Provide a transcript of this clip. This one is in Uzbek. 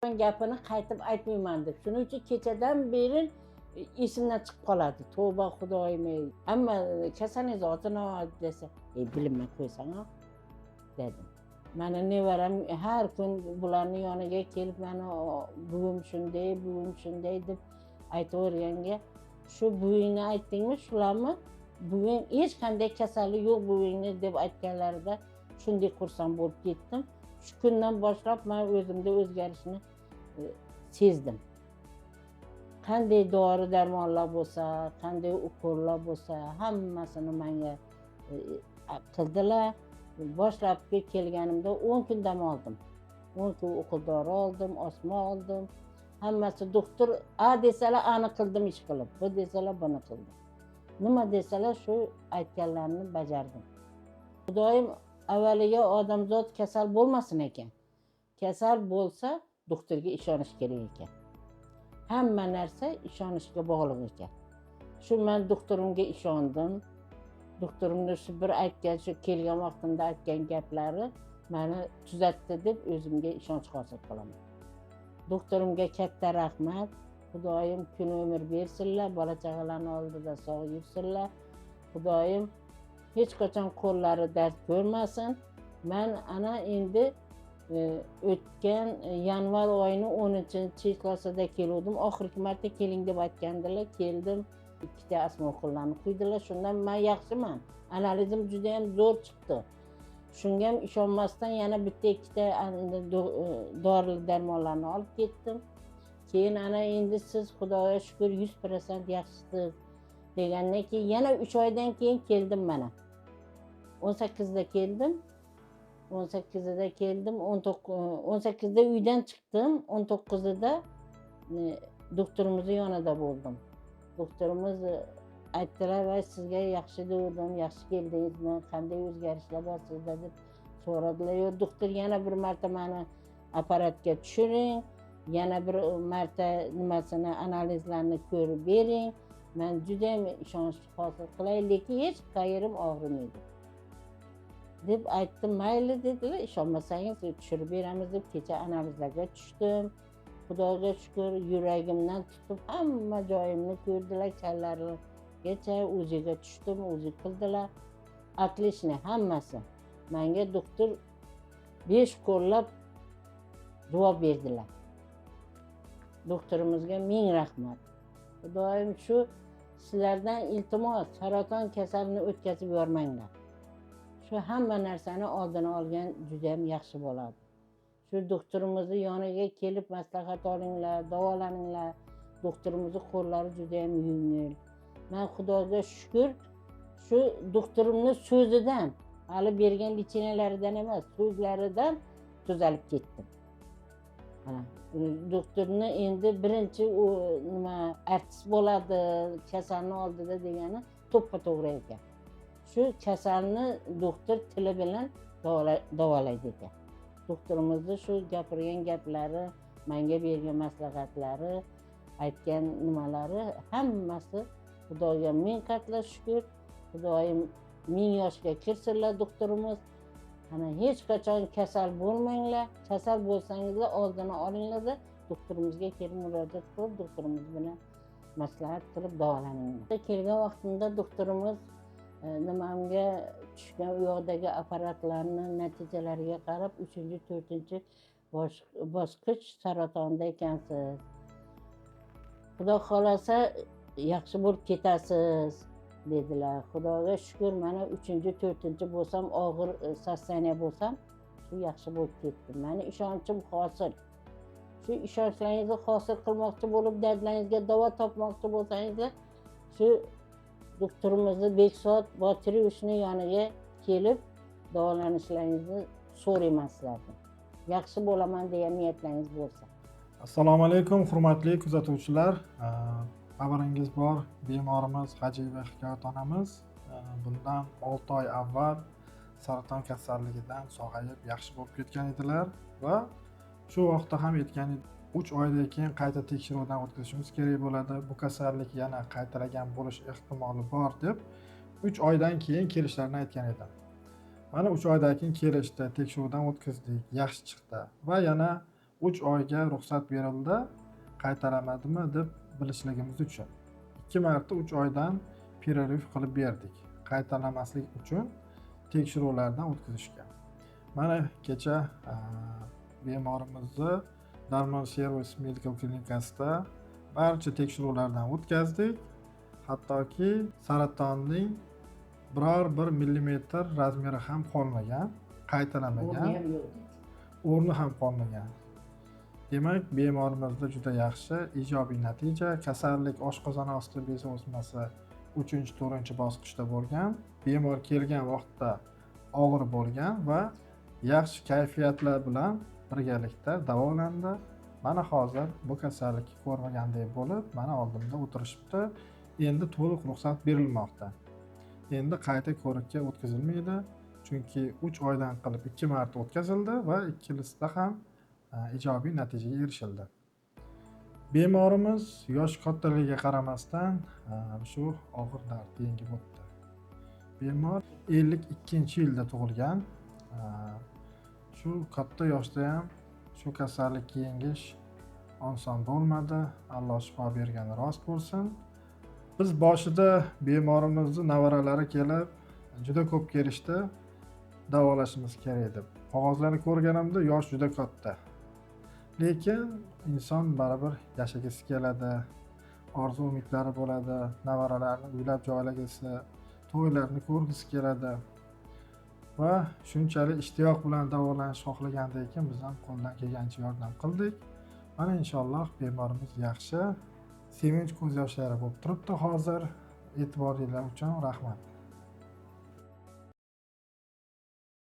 Gapini qaytib aytmayman deb. Shuning uchun kechadan beri esimdan chiqib qoladi. Tavba Xudoyim-ey. Hamma kasalningiz otini desa, bilmay qo'ysang-a dedim. Mana nevaram har kun bularning yoniga kelib mana buvim shunday deb aytaverganga, shu buvingni aytdingmi, shularmi? Buving hech qanday kasali yo'q buvingni deb aytganlarida shunday xursand bo'lib ketdim. Shu kundan boshlab men o'zimda o'zgarishni sezdim. Qanday dori darmonlar bo'lsa, qanday ukollar bo'lsa, hammasini menga qildilar. Boshlab kelganimda 10 kun dam oldim. 10 kun o'qil dori oldim, osma oldim. Hammasi doktor a desalar ani qildim ish qilib, bu desalar buni qildim. Nima desalar shu aytganlarini bajardim. Xudoyim avvaliga odamzod kasal bo'lmasin ekan. Kasal bo'lsa doktorga ishonish kerak ekan. Hamma narsa ishonishga bog'liq ekan. Shu men doktorimga ishondim. Doktorimni shu bir aytgan, shu kelgan vaqtimda aytgan gaplari meni tuzatdi deb o'zimga ishonch hosil qilaman. Doktorimga katta rahmat. Xudoyim kun umr bersinlar, bola chaqalarning oldida sog' yursinlar. Xudoyim hech qachon qo'llari dard ko'rmasin. Men ana endi o'tgan yanvar oyining 10-cheklasida keldim. Oxirgi marta keling deb aytgandilar, keldim. Ikkita asma o'qillarni qo'ydilar. Shundan men yaxshiman. Analizim juda ham zo'r chiqdi. Shunga ham ishonmasdan yana bitta ikkita dori darmonlarni olib ketdim. Keyin ana endi siz Xudoga shukr 100% yaxshisiz degandan keyin yana 3 oydan keyin keldim mana. 18da keldim. 18da keldim, 18da uydan chiqdim, 19da doktorimiz yonida bo'ldim. Doktorimiz aytdilar, "Voy sizga yaxshi dedim, yaxshi keldingizmi, qanday o'zgarishlar bor sizda?" deb so'radilar. "Yo'q, doktor yana bir marta meni apparatga tushiring, yana bir marta nimasini analizlarni ko'rib bering. Men juda ham ishonch hosil qilay, lekin hech qayerim og'rimaydi." deb aytdim. Mayli dedilar, ishonmasangiz tushirib beramiz deb kecha analizlarga tushdim. Xudoga shukr, yuragimdan tutib hamma joyimni ko'rdilar, kallargacha o'ziga tushdim, o'zi qildilar. Отлично hammasi. Menga doktor 5 qo'llab javob berdilar. Doktorimizga ming rahmat. Xudoyim shu sizlardan iltimos, saraton kasalini o'tkazib yormanglar. Shu hamma narsani oldini olgan juda ham yaxshi bo'ladi. Shu doktorimizni yoniga kelib maslahat olinglar, davolaninglar. Doktorimizning qo'llari juda ham yengil. Men Xudoga shukr, shu doktorimning so'zidan, hali bergan lichinalaridan emas, so'zlaridan tuzalib ketdim. Doktorni endi birinchi u nima artist bo'ladi, kasalni oldida degani to'ppa-to'g'ri ekan. Shu kasalni doktor tili bilan davolaydi ekan. Doktorimizni shu gapirgan gaplari, menga bergan maslahatlari, aytgan nimalari hammasi Xudoga ming qatla shukr. Xudoyim ming yoshga kirsinlar doktorimiz. Ana hech qachon kasal bo'lmanglar. Kasal bo'lsangizlar oldini olinglar-da, doktorimizga kelib murojaat qilib, doktorimiz bilan maslahat qilib davolaninglar. Kelgan vaqtimda doktorimiz nimamga tushgan u yoqdagi apparatlarni natijalariga qarab 3-4 bosqich saratonda ekansiz. Xudo xolasa yaxshi bo'lib ketasiz dedilar. Xudoga shukr, mana 3-4 bo'lsam, og'ir sostoyaniya bo'lsam, shu yaxshi bo'lib ketdi. Meni ishonchim hosil. Shu ishonchlaringizni hosil qilmoqchi bo'lib, dardlaringizga davo topmoqchi bo'lsangizlar, shu doktorimizni Bekzod Botirovichni yoniga kelib davolanishlaringizni so'rayman sizlardan. Yaxshi bo'laman degan niyatlaringiz bo'lsa. Assalomu alaykum, hurmatli kuzatuvchilar. Xabaringiz bor, bemorimiz Hajiyeva Hikoyat onamiz bundan 6 oy avval saraton kasalligidan sog'ayib yaxshi bo'lib ketgan edilar va shu vaqtda ham aytgan 3 oydan keyin qayta tekshiruvdan o'tkazishimiz kerak bo'ladi. Bu kasallik yana qaytaragan bo'lish ehtimoli bor deb 3 oydan keyin kelishlarini aytgan edim. Mana 3 oydan keyin kelishdi, tekshiruvdan o'tkazdik, yaxshi chiqdi va yana 3 oyga ruxsat berildi, qaytaramadimi deb bilishligimiz uchun. 2 marta 3 oydan pererif qilib berdik. Qaytaramaslik uchun tekshiruvlardan o'tkazishgan. Mana kecha bemorimizni Darmon Servis Medical klinikasida barcha tekshiruvlardan o'tkazdik. Hattoki saratonning biror 1 millimetr razmeri ham qolmagan, qaytalanmagan, O'rni ham yo'q. o'rni ham qolmagan. Demak, bemorimizda juda yaxshi, ijobiy natija. Kasallik oshqozon osti bezi o'smasi 3-4 bosqichda bo'lgan. Bemor kelgan vaqtda og'ir bo'lgan va yaxshi kayfiyatlar bilan birgalikda davolandi. Mana hozir bu kasallikni ko'rmagandek bo'lib, mana oldimda o'tirishibdi. Endi to'liq ruxsat berilmoqda. Endi qayta ko'rikka o'tkazilmaydi, chunki 3 oydan qilib 2 marta o'tkazildi va ikkilisida ham ijobiy natijaga erishildi. Bemorimiz yosh kattaligiga qaramasdan shu og'ir dardni yengib o'tdi. Bemor 52-yilda tug'ilgan. Shu katta yoshda ham shu kasallikni yengish oson bo'lmadi. Alloh shifo bergani rost bo'lsin. Biz boshida bemorimizni nevaralari kelib, juda ko'p kelishdi, davolashimiz kerak deb. Qog'ozlarni ko'rganimda yosh juda katta. Lekin inson baribir yashagisi keladi, orzu umidlari bo'ladi, nevaralarni uylab joylagisi, to'ylarni ko'rgisi keladi. Va shunchalik ishtiyoq bilan davolanish xohlagandan keyin biz ham qo'ldan kelgancha yordam qildik. Mana inshaalloh bemorimiz yaxshi. Sevinch ko'z yoshlari bo'lib turibdi hozir. E'tiboringlar uchun rahmat.